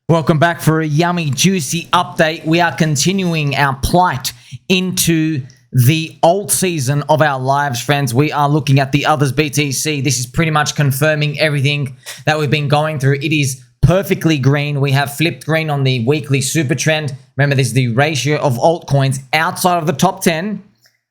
Welcome back for a yummy, juicy update. We are continuing our plight into the alt season of our lives, friends. We are looking at the others BTC. This is pretty much confirming everything that we've been going through. It is perfectly green. We have flipped green on the weekly super trend. Remember, this is the ratio of altcoins outside of the top 10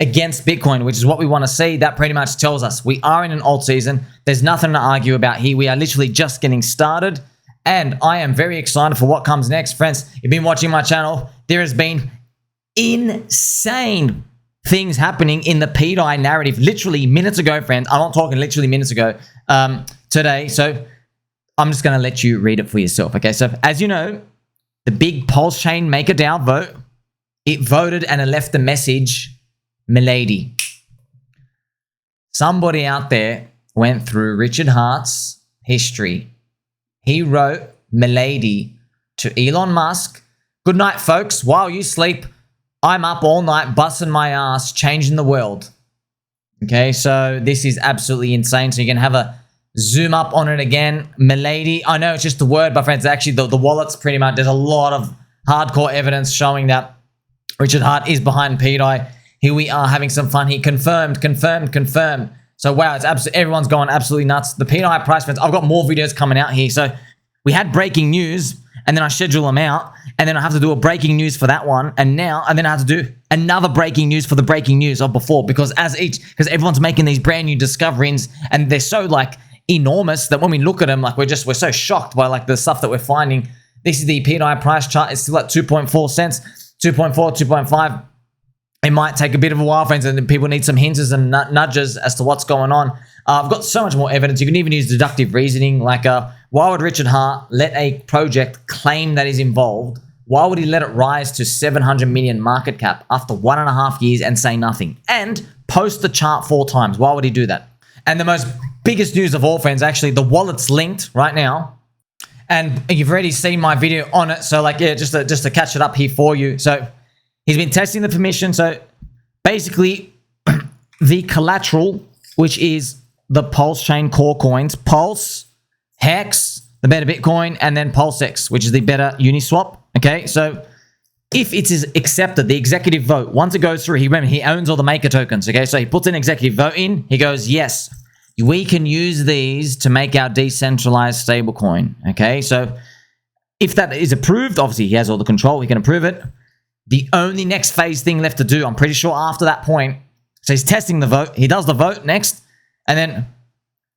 against Bitcoin, which is what we want to see. That pretty much tells us we are in an alt season. There's nothing to argue about here. We are literally just getting started. And I am very excited for what comes next. Friends, you've been watching my channel. There has been insane things happening in the pDAI narrative literally minutes ago, friends. I'm not talking literally minutes ago today. So I'm just going to let you read it for yourself. Okay, so as you know, the big PulseChain MakerDAO vote, it voted and it left the message, milady. Somebody out there went through Richard Hart's history. He wrote milady to Elon Musk. Good night, folks. While you sleep, I'm up all night busting my ass, changing the world. Okay, so this is absolutely insane. So you can have a zoom up on it again. Milady. I know it's just the word, but friends, actually the wallet's pretty much, there's a lot of hardcore evidence showing that Richard Hart is behind pDAI. Here we are having some fun. He confirmed. So wow, it's absolutely, everyone's going absolutely nuts. The pDAI price, friends, I've got more videos coming out here. So we had breaking news, and then I schedule them out, and then I have to do a breaking news for that one, and then I have to do another breaking news for the breaking news of before, because everyone's making these brand new discoveries, and they're so like enormous that when we look at them, like we're so shocked by like the stuff that we're finding. This is the pDAI price chart. It's still at 2.4 cents, 2.4, 2.5. It might take a bit of a while, friends, and people need some hints and nudges as to what's going on. I've got so much more evidence. You can even use deductive reasoning. Like, why would Richard Hart let a project claim that he's involved? Why would he let it rise to 700 million market cap after 1.5 years and say nothing? And post the chart 4 times. Why would he do that? And the biggest news of all, friends, actually, the wallet's linked right now. And you've already seen my video on it. So, like, yeah, just to catch it up here for you. So he's been testing the permission. So basically, the collateral, which is the PulseChain core coins, Pulse, Hex, the better Bitcoin, and then PulseX, which is the better Uniswap. Okay, so if it is accepted, the executive vote, once it goes through, he owns all the maker tokens. Okay, so he puts an executive vote in. He goes, yes, we can use these to make our decentralized stablecoin. Okay, so if that is approved, obviously he has all the control. He can approve it. The only next phase thing left to do, I'm pretty sure after that point, so he's testing the vote. He does the vote next, and then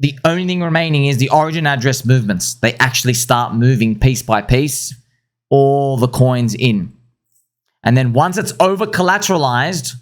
the only thing remaining is the origin address movements. They actually start moving piece by piece all the coins in. And then once it's over collateralized,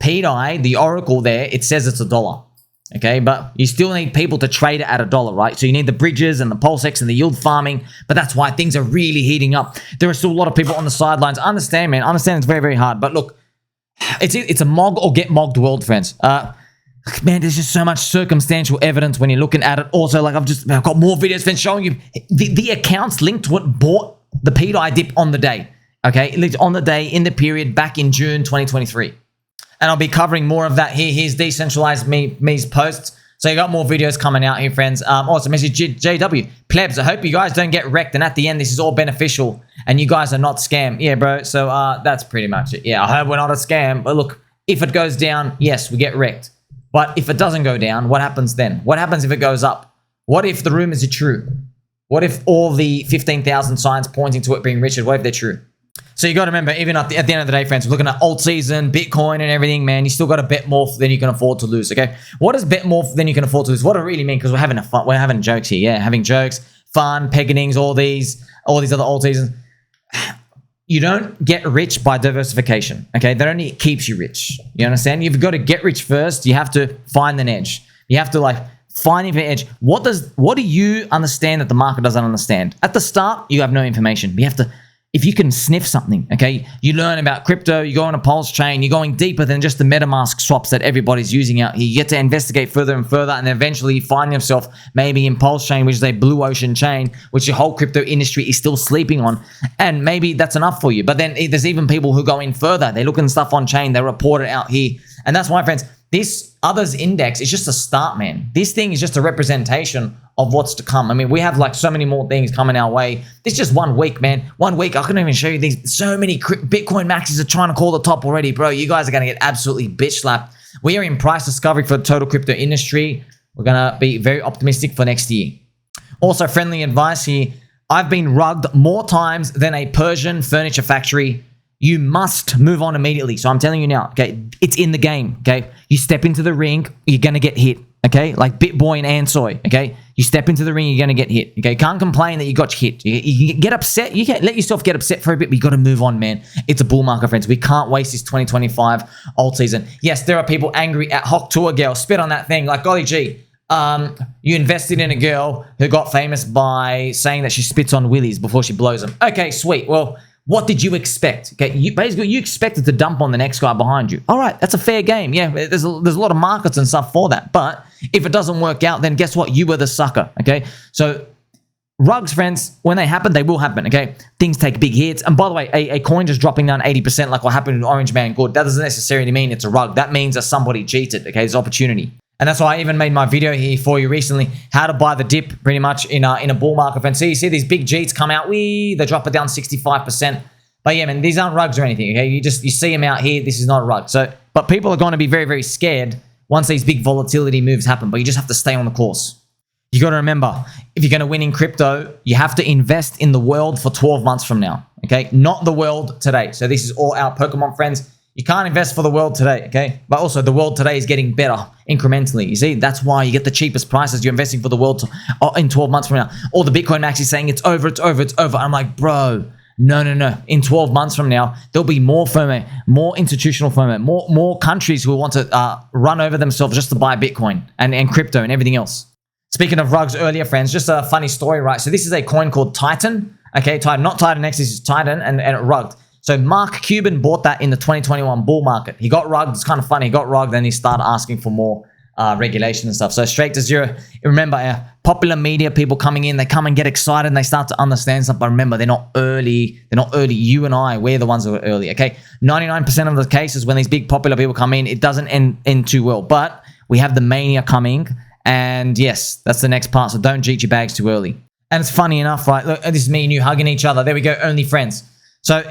pDAI, the oracle there, it says it's $1. Okay, but you still need people to trade it at $1, right? So you need the bridges and the PulseX and the yield farming, but that's why things are really heating up. There are still a lot of people on the sidelines. I understand, man. I understand it's very, very hard, but look, it's a mog or get mogged world, friends. Man, there's just so much circumstantial evidence when you're looking at it. Also, like I've got more videos been showing you the accounts linked to what bought the pDAI dip on the day. Okay, it linked on the day in the period back in June 2023. And I'll be covering more of that here. Here's decentralized me's posts. So you got more videos coming out here, friends. Also, message JW. Plebs, I hope you guys don't get wrecked. And at the end, this is all beneficial. And you guys are not scam. Yeah, bro. So that's pretty much it. Yeah, I hope we're not a scam. But look, if it goes down, yes, we get wrecked. But if it doesn't go down, what happens then? What happens if it goes up? What if the rumors are true? What if all the 15,000 signs pointing to it being Richard, what if they're true? So you got to remember, even at the end of the day, friends, we're looking at alt season, Bitcoin and everything, man. You still got to bet more than you can afford to lose, okay? What does bet more than you can afford to lose? What do it really mean? Because we're having jokes here, yeah, having jokes, fun, peggings, all these other alt seasons. You don't get rich by diversification, okay? That only keeps you rich. You understand? You've got to get rich first. You have to find an edge. You have to like find an edge. What do you understand that the market doesn't understand? At the start, you have no information. You have to. If you can sniff something, okay, you learn about crypto, you go on a PulseChain, you're going deeper than just the MetaMask swaps that everybody's using out here. You get to investigate further and further, and then eventually you find yourself maybe in PulseChain, which is a blue ocean chain, which the whole crypto industry is still sleeping on, and maybe that's enough for you. But then there's even people who go in further. They look at stuff on chain, they report it out here, and that's why, friends, this others index is just a start, man. This thing is just a representation of what's to come. I mean, we have like so many more things coming our way. This is just 1 week, man. 1 week, I couldn't even show you these. So many Bitcoin maxis are trying to call the top already, bro. You guys are going to get absolutely bitch slapped. We are in price discovery for the total crypto industry. We're going to be very optimistic for next year. Also, friendly advice here. I've been rugged more times than a Persian furniture factory. You must move on immediately. So I'm telling you now, okay, it's in the game, okay? You step into the ring, you're going to get hit, okay? Like BitBoy and Ansoy, okay? You step into the ring, you're going to get hit, okay? Can't complain that you got hit. You get upset. You can let yourself get upset for a bit, but you got to move on, man. It's a bull market, friends. We can't waste this 2025 alt season. Yes, there are people angry at Tuah Girl. Spit on that thing. Like, golly gee, you invested in a girl who got famous by saying that she spits on willies before she blows them. Okay, sweet. Well, what did you expect? Okay, you expected to dump on the next guy behind you. All right, that's a fair game. Yeah, there's a lot of markets and stuff for that. But if it doesn't work out, then guess what? You were the sucker. Okay, so rugs, friends, when they happen, they will happen. Okay, things take big hits. And by the way, a coin just dropping down 80% like what happened with Orange Man Good, that doesn't necessarily mean it's a rug. That means that somebody cheated. Okay, there's opportunity. And that's why I even made my video here for you recently, how to buy the dip pretty much in a bull market. And so you see these big Jeets come out, they drop it down 65%. But yeah, man, these aren't rugs or anything, okay? You see them out here, this is not a rug. So, but people are going to be very, very scared once these big volatility moves happen, but you just have to stay on the course. You got to remember, if you're going to win in crypto, you have to invest in the world for 12 months from now, okay? Not the world today. So this is all our Pokemon friends. You can't invest for the world today, okay? But also the world today is getting better incrementally. You see, that's why you get the cheapest prices. You're investing for the world in 12 months from now. All the Bitcoin Max is saying it's over, it's over, it's over. I'm like, bro, no. In 12 months from now, there'll be more FOMO, more institutional FOMO, more countries who will want to run over themselves just to buy Bitcoin and crypto and everything else. Speaking of rugs earlier, friends, just a funny story, right? So this is a coin called Titan. Okay, Titan, not Titan X, this is Titan, and it rugged. So Mark Cuban bought that in the 2021 bull market. He got rugged. It's kind of funny. He got rugged, then he started asking for more regulation and stuff. So straight to zero. Remember, popular media people coming in, they come and get excited and they start to understand stuff. But remember, they're not early. They're not early. You and I, we're the ones who are early, okay? 99% of the cases when these big popular people come in, it doesn't end too well. But we have the mania coming. And yes, that's the next part. So don't jeet your bags too early. And it's funny enough, right? Look, this is me and you hugging each other. There we go, only friends. So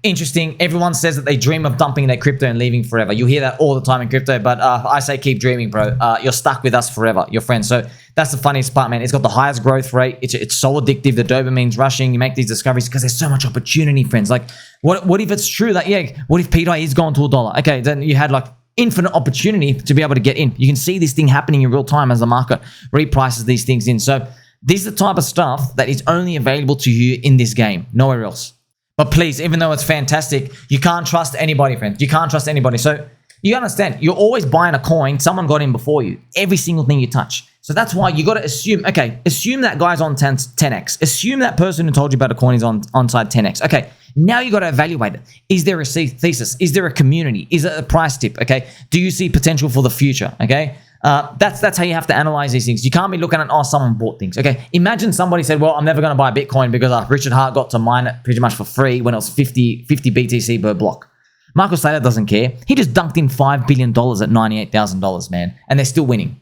interesting. Everyone says that they dream of dumping their crypto and leaving forever. You hear that all the time in crypto, but I say keep dreaming, bro. You're stuck with us forever, your friends. So that's the funniest part, man. It's got the highest growth rate. It's so addictive. The dopamine's rushing. You make these discoveries because there's so much opportunity, friends. Like, what if it's true that, yeah, what if pDAI is going to $1? Okay, then you had like infinite opportunity to be able to get in. You can see this thing happening in real time as the market reprices these things in. So this is the type of stuff that is only available to you in this game, nowhere else. But please, even though it's fantastic, you can't trust anybody, friends. You can't trust anybody. So you understand, you're always buying a coin. Someone got in before you. Every single thing you touch. So that's why you got to assume, okay, assume that guy's on 10x. Assume that person who told you about a coin is on side 10x. Okay, now you got to evaluate it. Is there a thesis? Is there a community? Is it a price tip? Okay, do you see potential for the future? Okay, that's how you have to analyze these things. You can't be looking at, oh, someone bought things. Okay, imagine somebody said, well, I'm never going to buy Bitcoin because Richard Hart got to mine it pretty much for free when it was 50 BTC per block. Marco Slater doesn't care. He just dunked in $5 billion at $98,000, man, and they're still winning.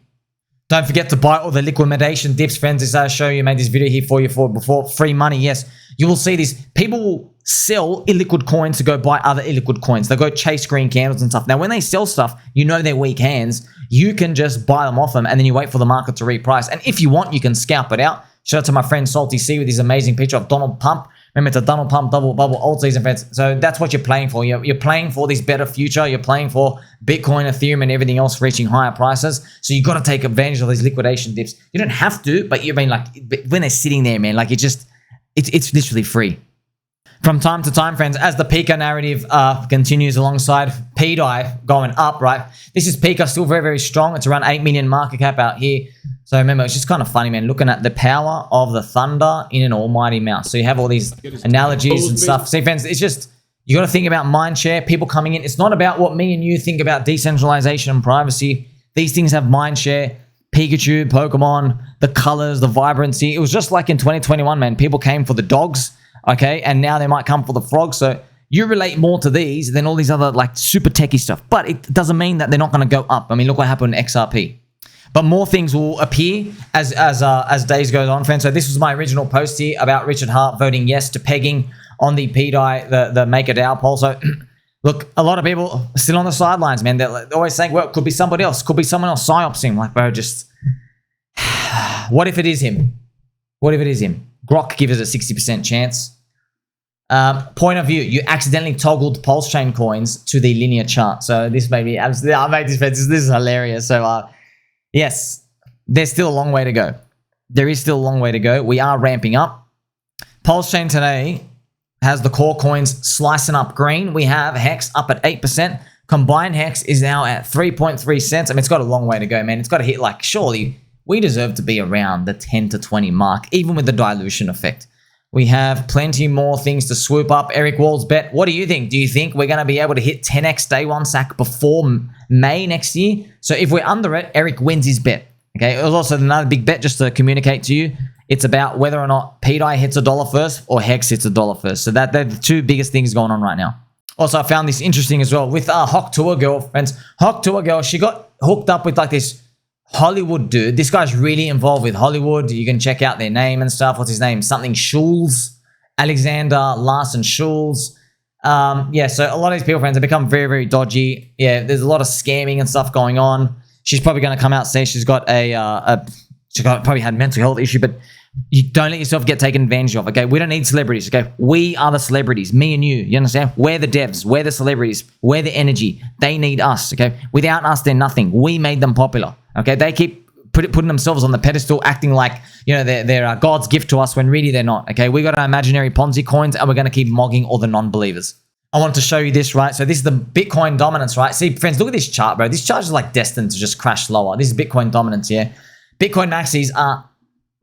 Don't forget to buy all the liquidation dips, friends. As I show you, made this video here for you before. Free money, yes. You will see this. People will sell illiquid coins to go buy other illiquid coins. They'll go chase green candles and stuff. Now, when they sell stuff, you know they're weak hands. You can just buy them off them, and then you wait for the market to reprice. And if you want, you can scalp it out. Shout out to my friend Salty C with his amazing picture of Donald Pump. Remember, it's a Donald Pump double bubble alt season, friends. So that's what you're playing for. You're playing for this better future. You're playing for Bitcoin, Ethereum, and everything else reaching higher prices. So you got to take advantage of these liquidation dips. You don't have to, but you mean like when they're sitting there, man, like it's literally free. From time to time, friends, as the Pika narrative continues alongside pDAI going up, right? This is Pika still very, very strong. It's around 8 million market cap out here. So remember, it's just kind of funny, man, looking at the power of the thunder in an almighty mouse. So you have all these analogies and stuff. See, friends, it's just, you got to think about mind share, people coming in. It's not about what me and you think about decentralization and privacy. These things have mind share. Pikachu, Pokemon, the colors, the vibrancy. It was just like in 2021, man. People came for the dogs, okay? And now they might come for the frogs. So you relate more to these than all these other like super techie stuff. But it doesn't mean that they're not going to go up. I mean, look what happened in XRP. But more things will appear as days goes on, friends. So this was my original post here about Richard Hart voting yes to pegging on the pDAI, the Make a DAO poll. So look, a lot of people are still on the sidelines, man. They're always saying, well, it could be somebody else. Could be someone else psyops him. Like, bro, just what if it is him? What if it is him? Grok gives it a 60% chance. Point of view, you accidentally toggled PulseChain Coins to the linear chart. So this made me absolutely, I made this is hilarious. So yes, there's still a long way to go. There is still a long way to go. We are ramping up. PulseChain today has the core coins slicing up green. We have Hex up at 8%. Combined Hex is now at 3.3 cents. I mean, it's got a long way to go, man. It's got to hit, like, surely we deserve to be around the 10 to 20 mark, even with the dilution effect. We have plenty more things to swoop up. Eric Wall's bet. What do you think? Do you think we're going to be able to hit 10x day one sack before May next year? So if we're under it, Eric wins his bet. Okay. It was also another big bet just to communicate to you. It's about whether or not pDAI hits $1 first or Hex hits $1 first. So they're the two biggest things going on right now. Also, I found this interesting as well with Tuah Girl, friends. Tuah Girl, she got hooked up with like this Hollywood dude. This guy's really involved with Hollywood. You can check out their name and stuff. What's his name? Something Schulz. Alexander Larson Schulz. Yeah, so a lot of these people, friends, have become very, very dodgy. Yeah, there's a lot of scamming and stuff going on. She's probably going to come out and say she's got probably had a mental health issue, but you don't let yourself get taken advantage of, okay? We don't need celebrities, okay? We are the celebrities, me and you understand? We're the devs, we're the celebrities, we're the energy. They need us, okay? Without us, they're nothing. We made them popular, okay? They keep putting themselves on the pedestal, acting like, you know, they're God's gift to us when really they're not, okay? We got our imaginary Ponzi coins and we're going to keep mogging all the non-believers. I wanted to show you this, right? So this is the Bitcoin dominance, right? See, friends, look at this chart, bro. This chart is like destined to just crash lower. This is Bitcoin dominance, yeah? Bitcoin maxis are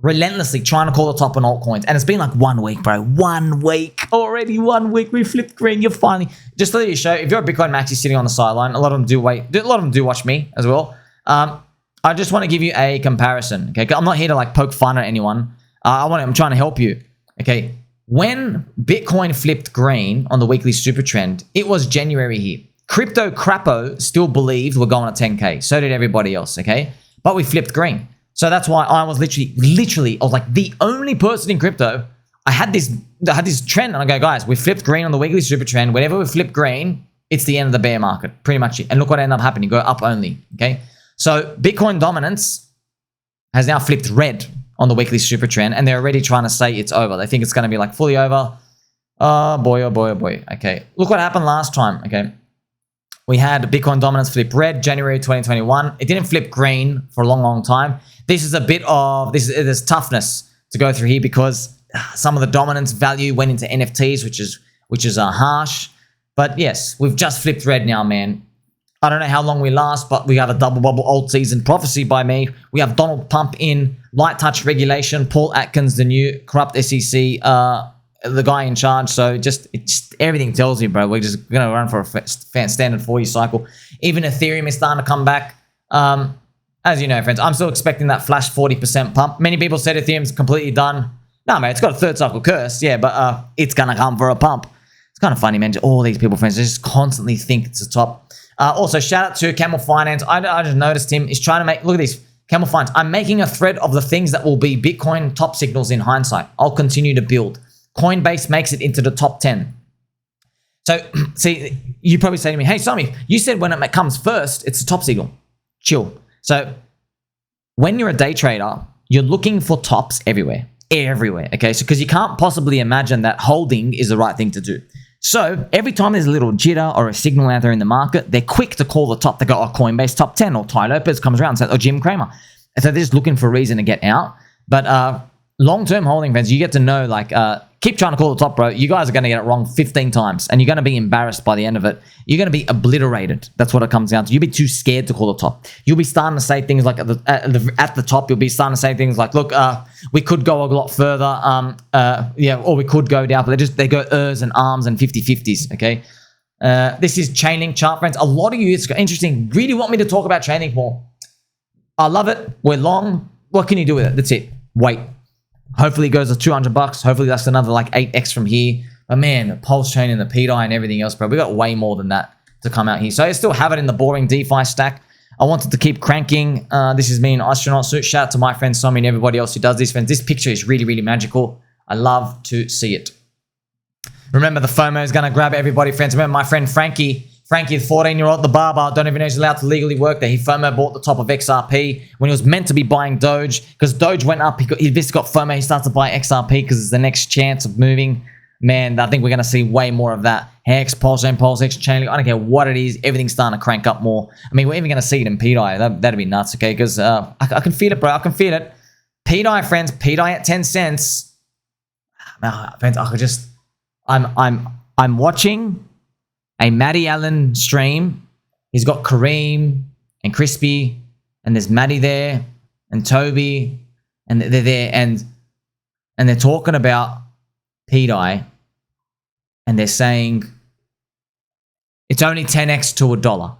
relentlessly trying to call the top on altcoins. And it's been like 1 week, bro. 1 week. Already 1 week. We flipped green. You're finally... Just to let you show, if you're a Bitcoin maxi sitting on the sideline, a lot of them do wait. A lot of them do watch me as well. I just want to give you a comparison, okay? I'm not here to like poke fun at anyone. I'm trying to help you, okay? When Bitcoin flipped green on the weekly super trend, it was January here. Crypto Crapo still believed we're going to 10K. So did everybody else, okay? But we flipped green. So that's why I was literally, I was like the only person in crypto. I had this trend, and I go, guys, we flipped green on the weekly super trend. Whenever we flip green, it's the end of the bear market, pretty much it. And look what ended up happening. Go up only, okay? So Bitcoin dominance has now flipped red on the weekly super trend, and they're already trying to say it's over. They think it's going to be like fully over. Oh boy, oh boy, oh boy. Okay, look what happened last time, okay? We had Bitcoin dominance flip red, January 2021. It didn't flip green for a long, long time. This is a bit of, there's toughness to go through here because some of the dominance value went into NFTs, which is harsh. But yes, we've just flipped red now, man. I don't know how long we last, but we have a double bubble Altseason prophecy by me. We have Donald Pump in, light touch regulation, Paul Atkins, the new corrupt SEC, the guy in charge. So just everything tells you, bro, we're just going to run for a standard 4-year cycle. Even Ethereum is starting to come back. As you know, friends, I'm still expecting that flash 40% pump. Many people said Ethereum's completely done. No, mate, it's got a third cycle curse. Yeah, but it's going to come for a pump. It's kind of funny, man. All these people, friends, they just constantly think it's the top. Also, shout out to Camel Finance. I just noticed him. He's trying to make, look at this, Camel Finance. I'm making a thread of the things that will be Bitcoin top signals in hindsight. I'll continue to build. Coinbase makes it into the top 10. So, see, you probably say to me, hey, Sommi, you said when it comes first, it's a top signal. Chill. So, when you're a day trader, you're looking for tops everywhere. Everywhere, okay? So, because you can't possibly imagine that holding is the right thing to do. So, every time there's a little jitter or a signal out there in the market, they're quick to call the top. They go, oh, Coinbase top 10, or Ty Lopez comes around and says, oh, Jim Cramer. And so they're just looking for a reason to get out. But long-term holding, friends, you get to know, like, keep trying to call the top, bro. You guys are going to get it wrong 15 times, and you're going to be embarrassed by the end of it. You're going to be obliterated. That's what it comes down to. You'll be too scared to call the top. You'll be starting to say things like at the top, you'll be starting to say things like, look, we could go a lot further, yeah, or we could go down, but they go ers and arms and 50-50s, okay? This is Chainlink chart, friends. A lot of you, it's interesting, really want me to talk about Chainlink more. I love it. We're long. What can you do with it? That's it. Wait. Hopefully it goes to $200. Hopefully that's another like 8x from here. But man, the PulseChain and the pDAI and everything else, bro, we got way more than that to come out here. So I still have it in the boring DeFi stack. I wanted to keep cranking. This is me in astronaut suit. Shout out to my friend Sommi and everybody else who does this. Friends, this picture is really, really magical. I love to see it. Remember, the FOMO is going to grab everybody, friends. Remember, my friend Frankie, the 14-year-old, the barber, don't even know he's allowed to legally work there. He FOMO bought the top of XRP when he was meant to be buying Doge. Because Doge went up, he just got FOMO. He starts to buy XRP because it's the next chance of moving. Man, I think we're going to see way more of that. Hex, PulseChain, PulseChain, I don't care what it is. Everything's starting to crank up more. I mean, we're even going to see it in pDAI. That'd be nuts, okay? Because I can feel it, bro. I can feel it. pDAI, friends. pDAI at 10 cents. Friends, I could just... I'm watching a Maddie Allin stream. He's got Kareem and Crispy, and there's Maddie there, and Toby, and they're there, and they're talking about pDAI, and they're saying it's only 10x to $1.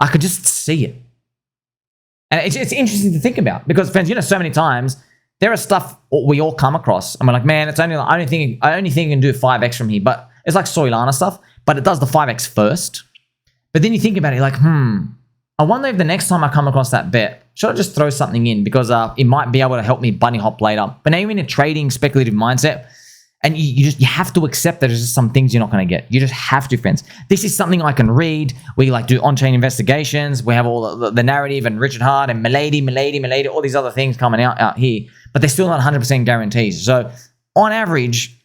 I could just see it. And it's interesting to think about because, friends, you know, so many times there are stuff we all come across and we're like, man, it's only, I only think you can do 5x from here, but it's like Solana stuff, but it does the 5x first. But then you think about it, like, I wonder if the next time I come across that bet, should I just throw something in because it might be able to help me bunny hop later. But now you're in a trading speculative mindset, and you have to accept that there's just some things you're not going to get. You just have to, friends. This is something I can read. We like do on-chain investigations. We have all the narrative and Richard Hart and Milady, all these other things coming out here, but they're still not 100% guarantees. So on average,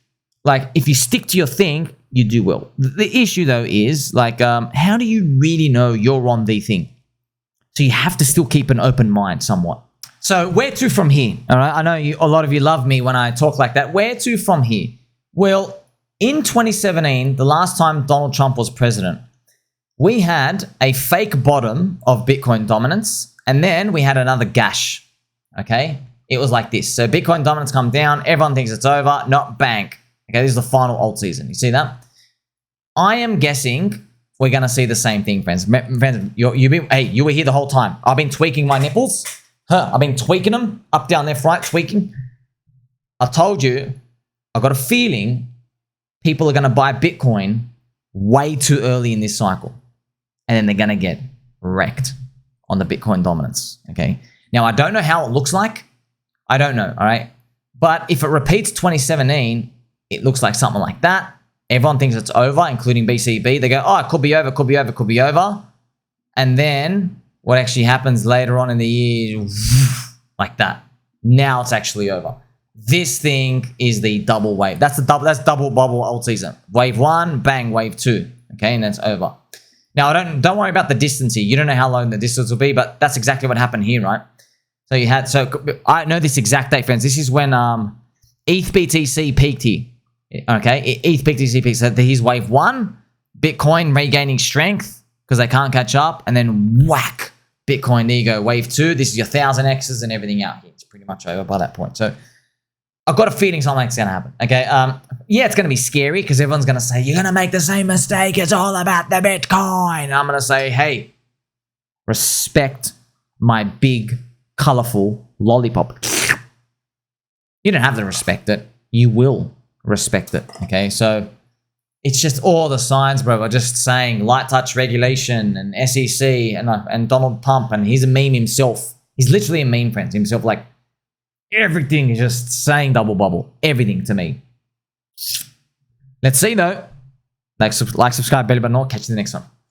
like if you stick to your thing, you do well. The issue though is like, how do you really know you're on the thing? So you have to still keep an open mind somewhat. So where to from here? All right, I know a lot of you love me when I talk like that. Where to from here? Well, in 2017, the last time Donald Trump was president, we had a fake bottom of Bitcoin dominance, and then we had another gash, okay? It was like this. So Bitcoin dominance come down, everyone thinks it's over, not bank. Okay, this is the final alt season. You see that? I am guessing we're going to see the same thing, friends. Friends, you were here the whole time. I've been tweaking my nipples. I've been tweaking them up, down, left, right, tweaking. I told you, I got a feeling people are going to buy Bitcoin way too early in this cycle. And then they're going to get wrecked on the Bitcoin dominance, okay? Now, I don't know how it looks like. I don't know, all right? But if it repeats 2017, it looks like something like that. Everyone thinks it's over, including BCB. They go, oh, it could be over, could be over, could be over. And then what actually happens later on in the year, like that. Now it's actually over. This thing is the double wave. That's double bubble alt season. Wave 1, bang, wave 2. Okay, and that's over. Now don't worry about the distance here. You don't know how long the distance will be, but that's exactly what happened here, right? So I know this exact date, friends. This is when ETH BTC peaked here. Okay, ETH BTC peaked. So here's wave 1, Bitcoin regaining strength because they can't catch up, and then whack, Bitcoin, there you go, wave 2. This is your 1000Xs and everything out here. It's pretty much over by that point. So I've got a feeling something's going to happen. Okay, yeah, it's going to be scary because everyone's going to say, you're going to make the same mistake. It's all about the Bitcoin. I'm going to say, hey, respect my big, colorful lollipop. You don't have to respect it. You will respect it. Okay, so it's just all the signs, bro, are just saying light touch regulation and SEC and Donald Pump, and he's a meme himself. He's literally a meme, friends, himself. Like, everything is just saying double bubble. Everything to me. Let's see, though. Like, subscribe, belly button, catch you in the next one.